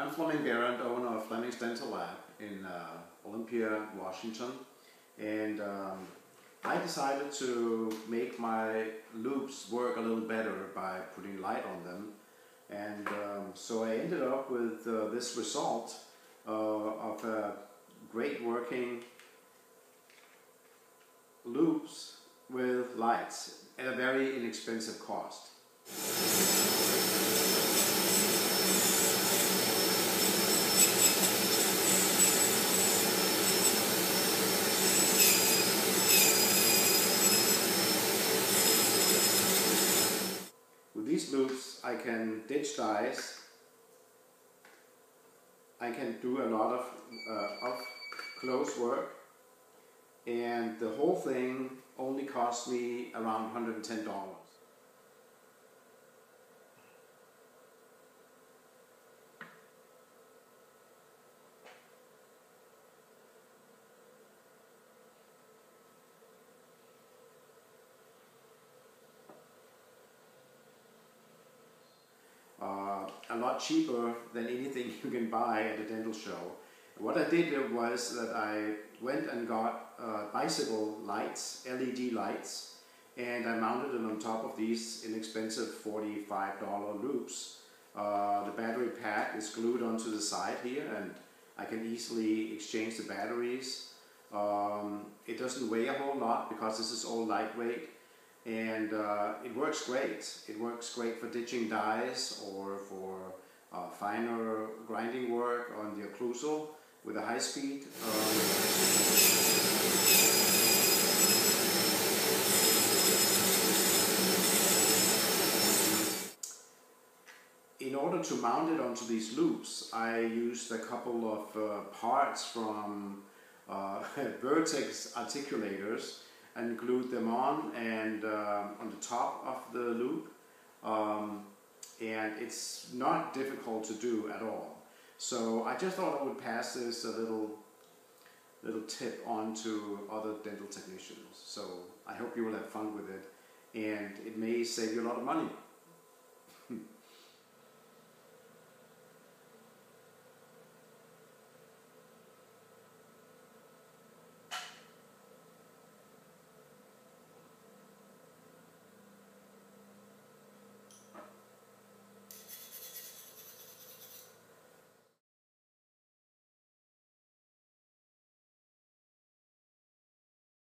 I'm Flemming Berendt, owner of Flemming's Dental Lab in Olympia, Washington, and I decided to make my loupes work a little better by putting light on them, and so I ended up with this result of great working loupes with lights at a very inexpensive cost. With these loupes I can ditch dies, I can do a lot of close work, and the whole thing only cost me around $110. A lot cheaper than anything you can buy at a dental show. What I did was that I went and got bicycle lights, LED lights, and I mounted them on top of these inexpensive $45 loupes. The battery pack is glued onto the side here, and I can easily exchange the batteries. It doesn't weigh a whole lot because this is all lightweight. And it works great. It works great for ditching dies or for finer grinding work on the occlusal with a high speed. In order to mount it onto these loupes, I used a couple of parts from Vertex articulators and glued them on and on the top of the loupe, and it's not difficult to do at all. So I just thought I would pass this a little tip on to other dental technicians. So I hope you will have fun with it, and it may save you a lot of money.